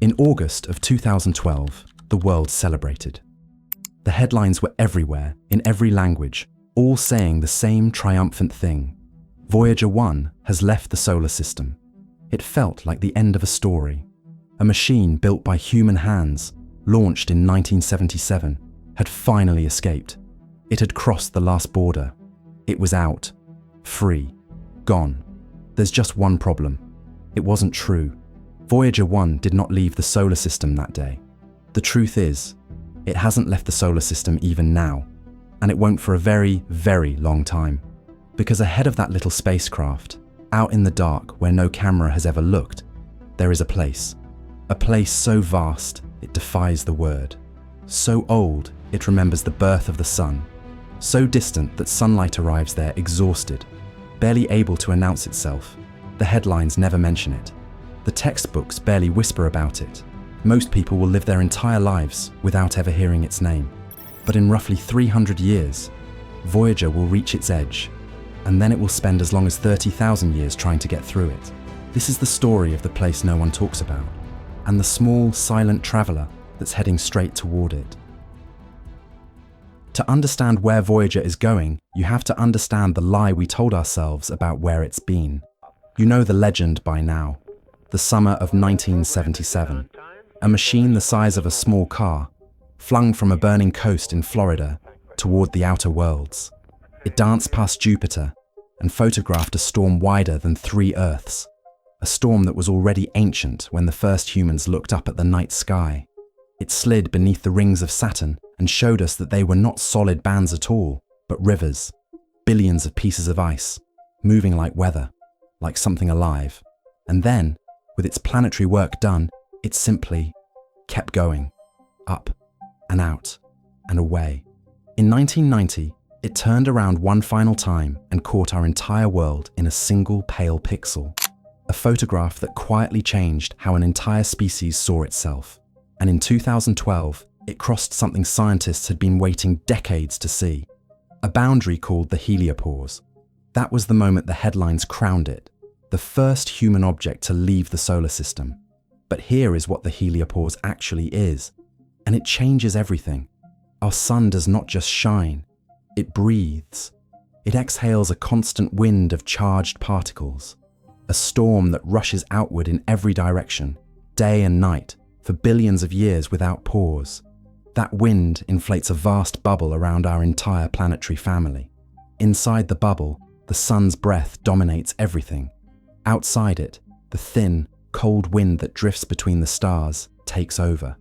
In August of 2012, the world celebrated. The headlines were everywhere, in every language, all saying the same triumphant thing. Voyager 1 has left the solar system. It felt like the end of a story. A machine built by human hands, launched in 1977, had finally escaped. It had crossed the last border. It was out, free, gone. There's just one problem. It wasn't true. Voyager 1 did not leave the solar system that day. The truth is, it hasn't left the solar system even now, and it won't for a very, very long time. Because ahead of that little spacecraft, out in the dark where no camera has ever looked, there is a place so vast it defies the word, so old it remembers the birth of the sun, so distant that sunlight arrives there exhausted, barely able to announce itself. The headlines never mention it. The textbooks barely whisper about it. Most people will live their entire lives without ever hearing its name. But in roughly 300 years, Voyager will reach its edge, and then it will spend as long as 30,000 years trying to get through it. This is the story of the place no one talks about, and the small, silent traveler that's heading straight toward it. To understand where Voyager is going, you have to understand the lie we told ourselves about where it's been. You know the legend by now. The summer of 1977. A machine the size of a small car, flung from a burning coast in Florida toward the outer worlds. It danced past Jupiter and photographed a storm wider than 3 Earths. A storm that was already ancient when the first humans looked up at the night sky. It slid beneath the rings of Saturn and showed us that they were not solid bands at all, but rivers. Billions of pieces of ice, moving like weather, like something alive. And then, with its planetary work done, it simply kept going, up and out and away. In 1990, it turned around one final time and caught our entire world in a single pale pixel. A photograph that quietly changed how an entire species saw itself. And in 2012, it crossed something scientists had been waiting decades to see. A boundary called the heliopause. That was the moment the headlines crowned it, the first human object to leave the solar system. But here is what the heliopause actually is, and it changes everything. Our sun does not just shine, it breathes. It exhales a constant wind of charged particles, a storm that rushes outward in every direction, day and night, for billions of years without pause. That wind inflates a vast bubble around our entire planetary family. Inside the bubble, the sun's breath dominates everything. Outside it, the thin, cold wind that drifts between the stars takes over.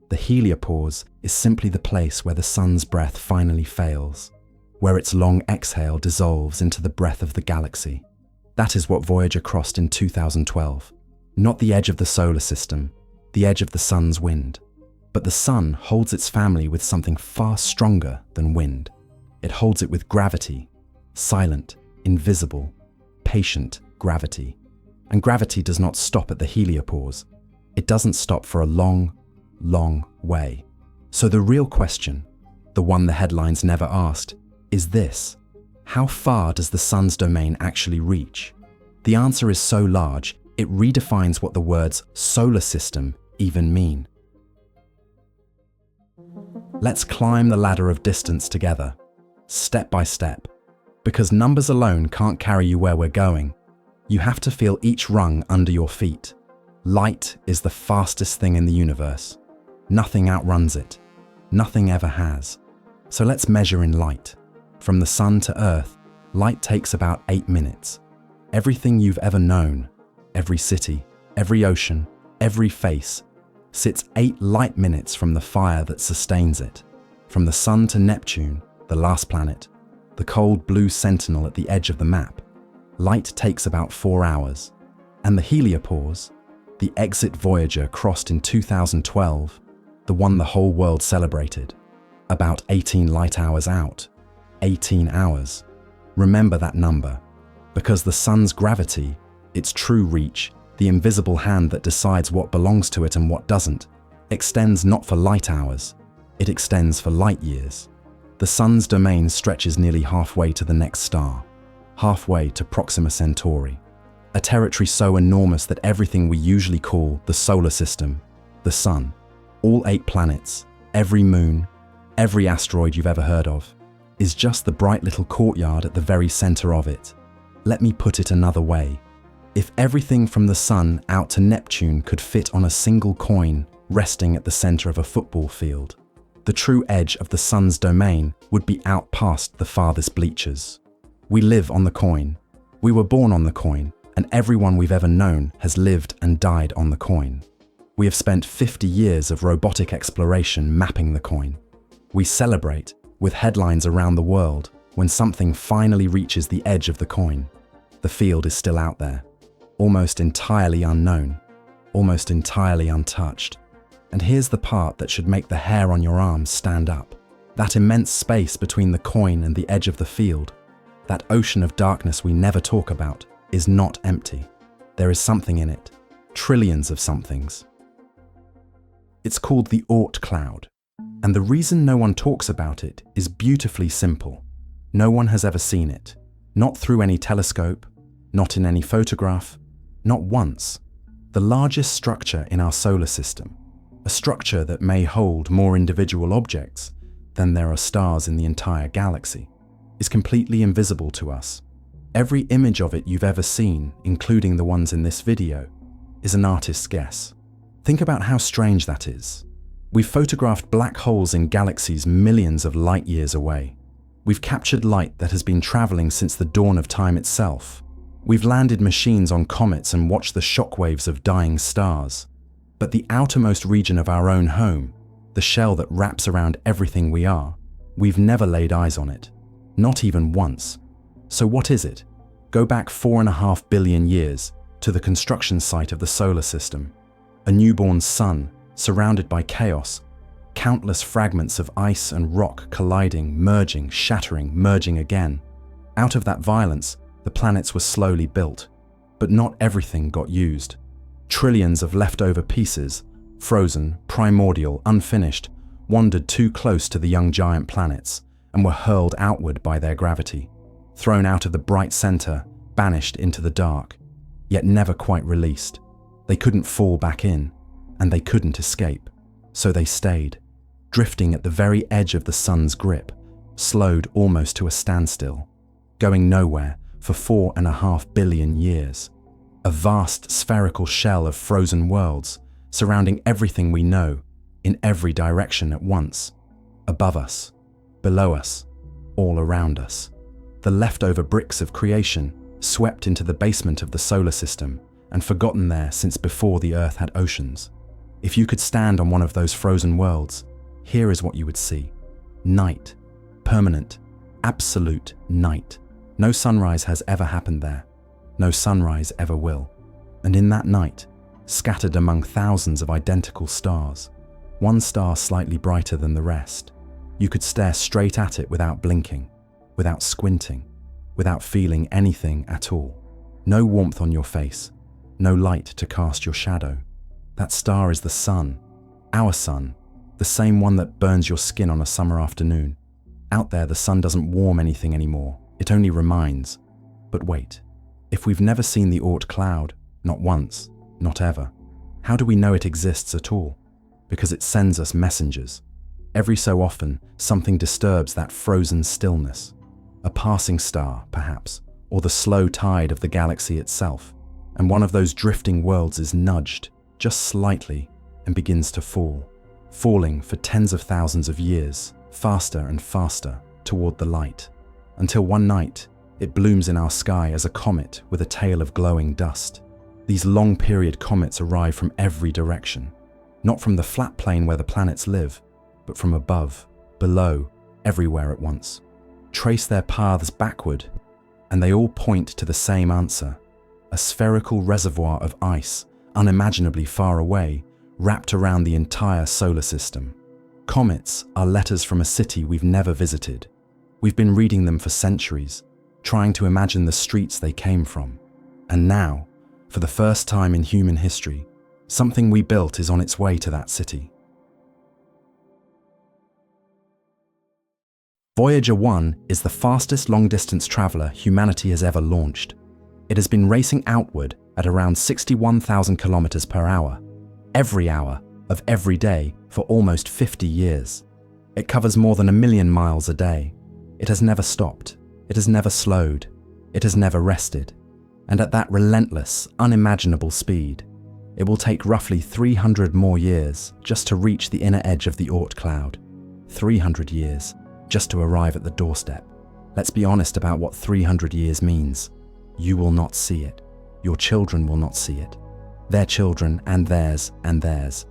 The heliopause is simply the place where the sun's breath finally fails, where its long exhale dissolves into the breath of the galaxy. That is what Voyager crossed in 2012. Not the edge of the solar system, the edge of the sun's wind. But the sun holds its family with something far stronger than wind. It holds it with gravity, silent, invisible, patient gravity. And gravity does not stop at the heliopause. It doesn't stop for a long, long way. So the real question, the one the headlines never asked, is this: how far does the sun's domain actually reach? The answer is so large, it redefines what the words solar system even mean. Let's climb the ladder of distance together, step by step. Because numbers alone can't carry you where we're going. You have to feel each rung under your feet. Light is the fastest thing in the universe. Nothing outruns it. Nothing ever has. So let's measure in light. From the sun to Earth, light takes about 8 minutes. Everything you've ever known, every city, every ocean, every face, sits 8 light minutes from the fire that sustains it. From the sun to Neptune, the last planet, the cold blue sentinel at the edge of the map, light takes about 4 hours. And the heliopause, the exit Voyager crossed in 2012, the one the whole world celebrated, about 18 light hours out. 18 hours. Remember that number, because the sun's gravity, its true reach, the invisible hand that decides what belongs to it and what doesn't, extends not for light hours, it extends for light years. The sun's domain stretches nearly halfway to the next star, halfway to Proxima Centauri, a territory so enormous that everything we usually call the solar system The Sun. All 8 planets, every moon, every asteroid you've ever heard of, is just the bright little courtyard at the very center of it. Let me put it another way. If everything from the Sun out to Neptune could fit on a single coin resting at the center of a football field, the true edge of the Sun's domain would be out past the farthest bleachers. We live on the coin. We were born on the coin, and everyone we've ever known has lived and died on the coin. We have spent 50 years of robotic exploration mapping the coin. We celebrate, with headlines around the world, when something finally reaches the edge of the coin. The field is still out there, almost entirely unknown, almost entirely untouched. And here's the part that should make the hair on your arms stand up. That immense space between the coin and the edge of the field, that ocean of darkness we never talk about, is not empty. There is something in it, trillions of somethings. It's called the Oort cloud, and the reason no one talks about it is beautifully simple. No one has ever seen it, not through any telescope, not in any photograph, not once. The largest structure in our solar system, a structure that may hold more individual objects than there are stars in the entire galaxy, is completely invisible to us. Every image of it you've ever seen, including the ones in this video, is an artist's guess. Think about how strange that is. We've photographed black holes in galaxies millions of light years away. We've captured light that has been traveling since the dawn of time itself. We've landed machines on comets and watched the shockwaves of dying stars. But the outermost region of our own home, the shell that wraps around everything we are, we've never laid eyes on it. Not even once. So what is it? Go back 4.5 billion years to the construction site of the solar system. A newborn sun, surrounded by chaos, countless fragments of ice and rock colliding, merging, shattering, merging again. Out of that violence, the planets were slowly built, but not everything got used. Trillions of leftover pieces, frozen, primordial, unfinished, wandered too close to the young giant planets and were hurled outward by their gravity, thrown out of the bright center, banished into the dark, yet never quite released. They couldn't fall back in, and they couldn't escape, so they stayed, drifting at the very edge of the sun's grip, slowed almost to a standstill, going nowhere for 4.5 billion years. A vast spherical shell of frozen worlds, surrounding everything we know, in every direction at once. Above us, below us, all around us. The leftover bricks of creation, swept into the basement of the solar system, and forgotten there since before the Earth had oceans. If you could stand on one of those frozen worlds, here is what you would see. Night. Permanent, absolute night. No sunrise has ever happened there. No sunrise ever will. And in that night, scattered among thousands of identical stars, one star slightly brighter than the rest, you could stare straight at it without blinking, without squinting, without feeling anything at all. No warmth on your face, no light to cast your shadow. That star is the sun, our sun, the same one that burns your skin on a summer afternoon. Out there, the sun doesn't warm anything anymore, it only reminds. But wait, if we've never seen the Oort cloud, not once, not ever, how do we know it exists at all? Because it sends us messengers. Every so often, something disturbs that frozen stillness. A passing star, perhaps, or the slow tide of the galaxy itself. And one of those drifting worlds is nudged, just slightly, and begins to fall. Falling for tens of thousands of years, faster and faster, toward the light. Until one night, it blooms in our sky as a comet with a tail of glowing dust. These long-period comets arrive from every direction. Not from the flat plane where the planets live, but from above, below, everywhere at once. Trace their paths backward, and they all point to the same answer. A spherical reservoir of ice, unimaginably far away, wrapped around the entire solar system. Comets are letters from a city we've never visited. We've been reading them for centuries, trying to imagine the streets they came from. And now, for the first time in human history, something we built is on its way to that city. Voyager 1 is the fastest long-distance traveler humanity has ever launched. It has been racing outward at around 61,000 kilometers per hour. Every hour, of every day for almost 50 years. It covers more than 1 million miles a day. It has never stopped. It has never slowed. It has never rested. And at that relentless, unimaginable speed, it will take roughly 300 more years just to reach the inner edge of the Oort cloud. 300 years just to arrive at the doorstep. Let's be honest about what 300 years means. You will not see it. Your children will not see it. Their children and theirs and theirs.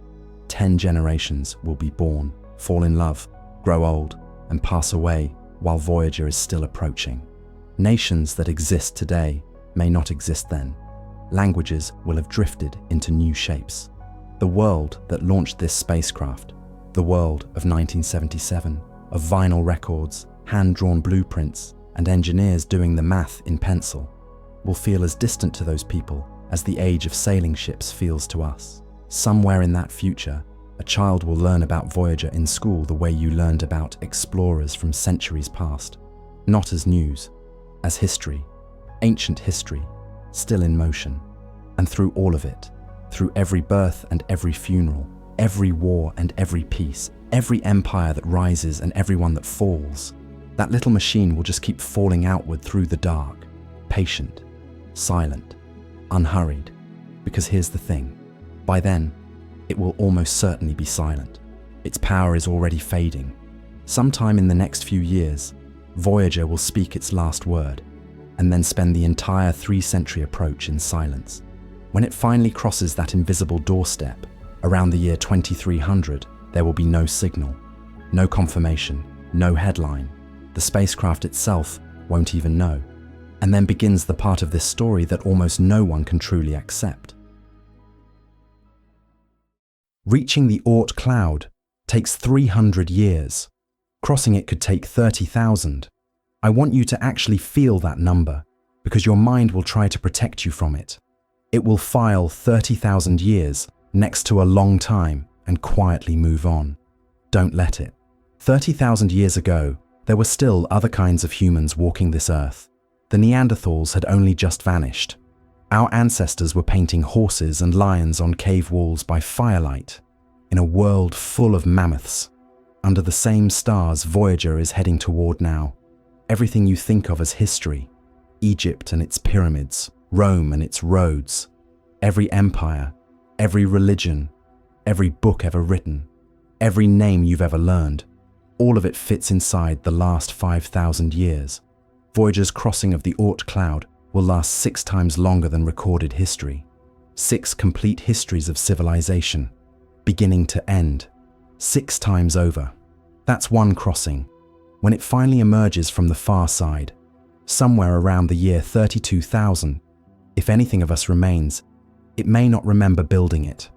10 generations will be born, fall in love, grow old, and pass away while Voyager is still approaching. Nations that exist today may not exist then. Languages will have drifted into new shapes. The world that launched this spacecraft, the world of 1977, of vinyl records, hand-drawn blueprints, and engineers doing the math in pencil, will feel as distant to those people as the age of sailing ships feels to us. Somewhere in that future, a child will learn about Voyager in school the way you learned about explorers from centuries past. Not as news, as history, ancient history, still in motion. And through all of it, through every birth and every funeral, every war and every peace, every empire that rises and everyone that falls, that little machine will just keep falling outward through the dark, patient, silent, unhurried. Because here's the thing, by then, it will almost certainly be silent. Its power is already fading. Sometime in the next few years, Voyager will speak its last word, and then spend the entire 3-century approach in silence. When it finally crosses that invisible doorstep, around the year 2300, there will be no signal, no confirmation, no headline. The spacecraft itself won't even know. And then begins the part of this story that almost no one can truly accept. Reaching the Oort cloud takes 300 years. Crossing it could take 30,000. I want you to actually feel that number, because your mind will try to protect you from it. It will file 30,000 years next to a long time and quietly move on. Don't let it. 30,000 years ago, there were still other kinds of humans walking this earth. The Neanderthals had only just vanished. Our ancestors were painting horses and lions on cave walls by firelight, in a world full of mammoths, under the same stars Voyager is heading toward now. Everything you think of as history, Egypt and its pyramids, Rome and its roads, every empire, every religion, every book ever written, every name you've ever learned, all of it fits inside the last 5,000 years. Voyager's crossing of the Oort cloud will last 6 times longer than recorded history. 6 complete histories of civilization, beginning to end, 6 times over. That's one crossing. When it finally emerges from the far side, somewhere around the year 32,000, if anything of us remains, it may not remember building it.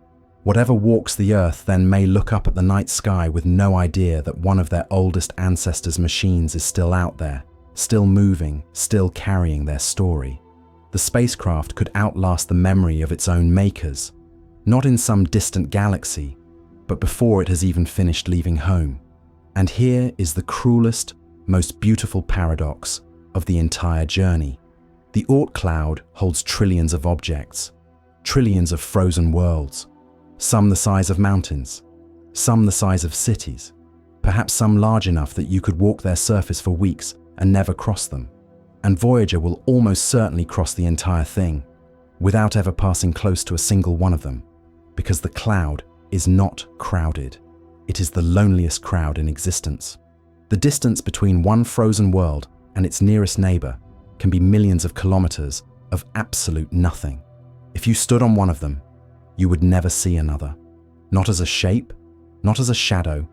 Whatever walks the earth then may look up at the night sky with no idea that one of their oldest ancestors' machines is still out there, still moving, still carrying their story. The spacecraft could outlast the memory of its own makers, not in some distant galaxy, but before it has even finished leaving home. And here is the cruelest, most beautiful paradox of the entire journey. The Oort cloud holds trillions of objects, trillions of frozen worlds, some the size of mountains, some the size of cities, perhaps some large enough that you could walk their surface for weeks and never cross them. And Voyager will almost certainly cross the entire thing, without ever passing close to a single one of them, because the cloud is not crowded. It is the loneliest crowd in existence. The distance between one frozen world and its nearest neighbor can be millions of kilometers of absolute nothing. If you stood on one of them, you would never see another. Not as a shape, not as a shadow,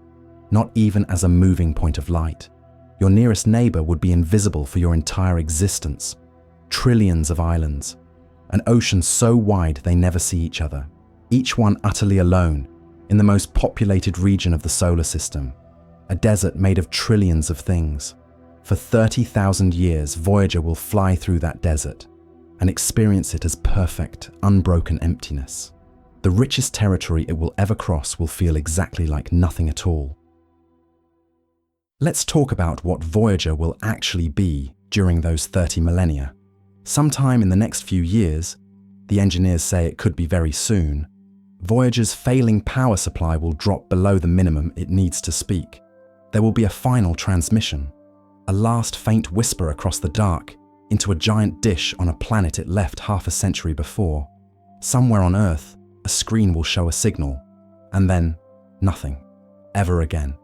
not even as a moving point of light. Your nearest neighbor would be invisible for your entire existence. Trillions of islands, an ocean so wide they never see each other, each one utterly alone in the most populated region of the solar system, a desert made of trillions of things. For 30,000 years, Voyager will fly through that desert and experience it as perfect, unbroken emptiness. The richest territory it will ever cross will feel exactly like nothing at all. Let's talk about what Voyager will actually be during those 30 millennia. Sometime in the next few years, the engineers say it could be very soon, Voyager's failing power supply will drop below the minimum it needs to speak. There will be a final transmission, a last faint whisper across the dark into a giant dish on a planet it left half a century before. Somewhere on Earth, a screen will show a signal, and then nothing, ever again.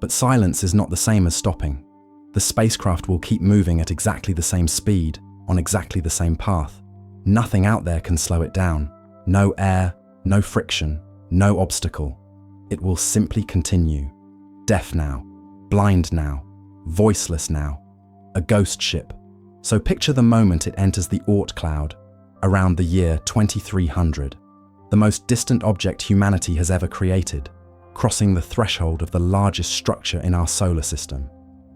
But silence is not the same as stopping. The spacecraft will keep moving at exactly the same speed, on exactly the same path. Nothing out there can slow it down. No air, no friction, no obstacle. It will simply continue. Deaf now, blind now, voiceless now. A ghost ship. So picture the moment it enters the Oort cloud, around the year 2300. The most distant object humanity has ever created, crossing the threshold of the largest structure in our solar system.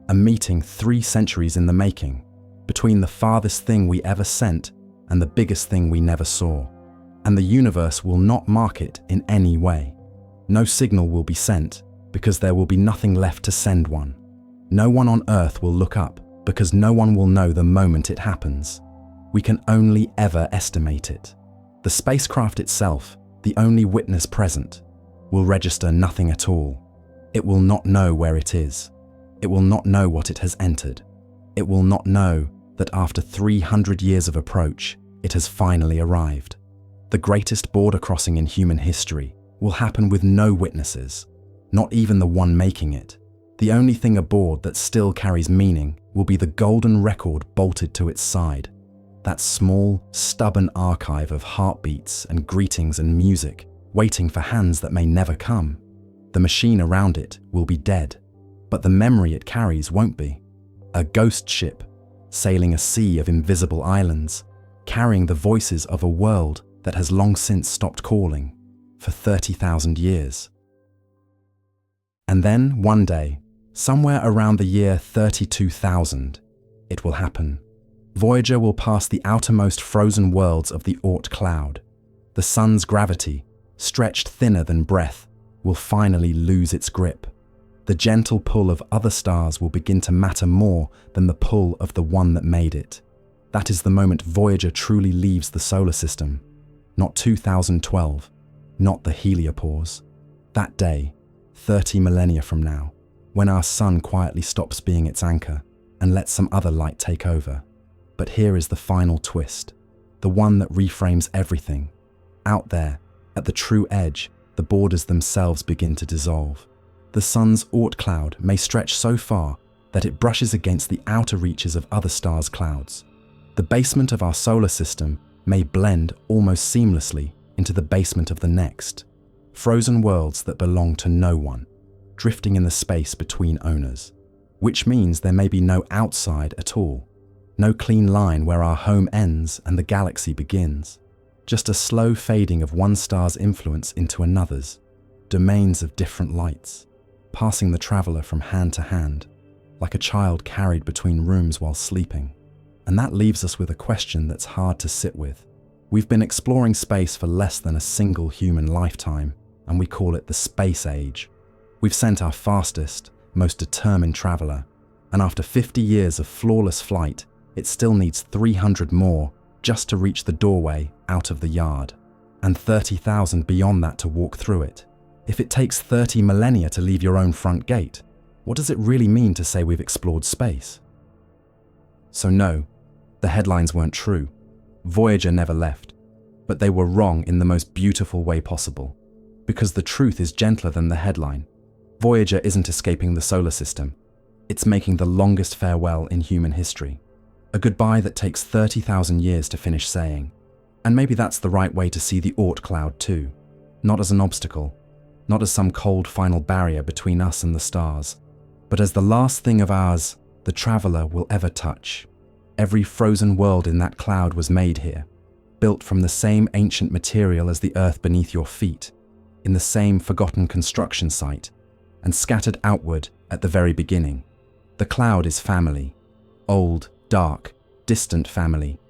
A meeting 3 centuries in the making, between the farthest thing we ever sent and the biggest thing we never saw. And the universe will not mark it in any way. No signal will be sent, because there will be nothing left to send one. No one on Earth will look up, because no one will know the moment it happens. We can only ever estimate it. The spacecraft itself, the only witness present, will register nothing at all. It will not know where it is. It will not know what it has entered. It will not know that after 300 years of approach, it has finally arrived. The greatest border crossing in human history will happen with no witnesses, not even the one making it. The only thing aboard that still carries meaning will be the golden record bolted to its side. That small, stubborn archive of heartbeats and greetings and music, waiting for hands that may never come. The machine around it will be dead, but the memory it carries won't be. A ghost ship, sailing a sea of invisible islands, carrying the voices of a world that has long since stopped calling, for 30,000 years. And then, one day, somewhere around the year 32,000, it will happen. Voyager will pass the outermost frozen worlds of the Oort cloud. The sun's gravity, stretched thinner than breath, will finally lose its grip. The gentle pull of other stars will begin to matter more than the pull of the one that made it. That is the moment Voyager truly leaves the solar system. Not 2012, not the heliopause. That day, 30 millennia from now, when our sun quietly stops being its anchor and lets some other light take over. But here is the final twist, the one that reframes everything. Out there, at the true edge, the borders themselves begin to dissolve. The sun's Oort cloud may stretch so far that it brushes against the outer reaches of other stars' clouds. The basement of our solar system may blend almost seamlessly into the basement of the next. Frozen worlds that belong to no one, drifting in the space between owners. Which means there may be no outside at all. No clean line where our home ends and the galaxy begins. Just a slow fading of one star's influence into another's. Domains of different lights, passing the traveler from hand to hand, like a child carried between rooms while sleeping. And that leaves us with a question that's hard to sit with. We've been exploring space for less than a single human lifetime, and we call it the space age. We've sent our fastest, most determined traveler, and after 50 years of flawless flight, it still needs 300 more just to reach the doorway out of the yard, and 30,000 beyond that to walk through it. If it takes 30 millennia to leave your own front gate, what does it really mean to say we've explored space? So no, the headlines weren't true. Voyager never left, but they were wrong in the most beautiful way possible. Because the truth is gentler than the headline. Voyager isn't escaping the solar system. It's making the longest farewell in human history. A goodbye that takes 30,000 years to finish saying. And maybe that's the right way to see the Oort cloud too. Not as an obstacle, not as some cold final barrier between us and the stars, but as the last thing of ours the traveler will ever touch. Every frozen world in that cloud was made here, built from the same ancient material as the earth beneath your feet, in the same forgotten construction site, and scattered outward at the very beginning. The cloud is family. Old, dark, distant family.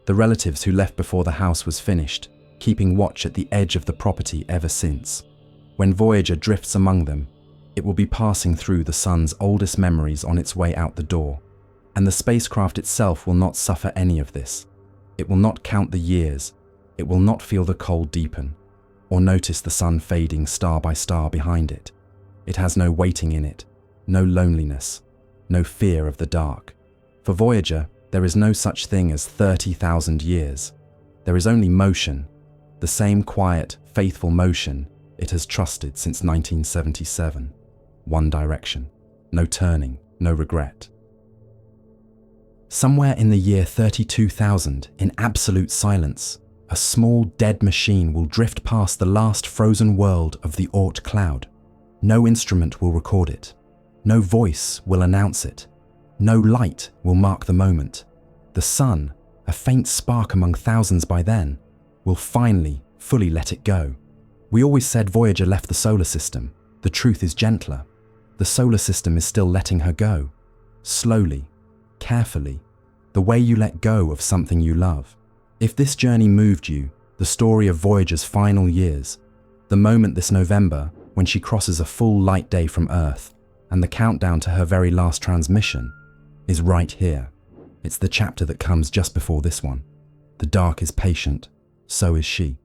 The relatives who left before the house was finished, keeping watch at the edge of the property ever since. When Voyager drifts among them, it will be passing through the sun's oldest memories on its way out the door. And the spacecraft itself will not suffer any of this. It will not count the years. It will not feel the cold deepen. or notice the sun fading star by star behind it. It has no waiting in it, no loneliness, no fear of the dark. For Voyager, there is no such thing as 30,000 years. There is only motion, the same quiet, faithful motion it has trusted since 1977. One direction, no turning, no regret. Somewhere in the year 32,000, in absolute silence, a small dead machine will drift past the last frozen world of the Oort cloud. No instrument will record it. No voice will announce it. No light will mark the moment. The sun, a faint spark among thousands by then, will finally, fully let it go. We always said Voyager left the solar system. The truth is gentler. The solar system is still letting her go. Slowly, carefully, the way you let go of something you love. If this journey moved you, the story of Voyager's final years, the moment this November when she crosses a full light day from Earth, and the countdown to her very last transmission, is right here. It's the chapter that comes just before this one. The dark is patient, so is she.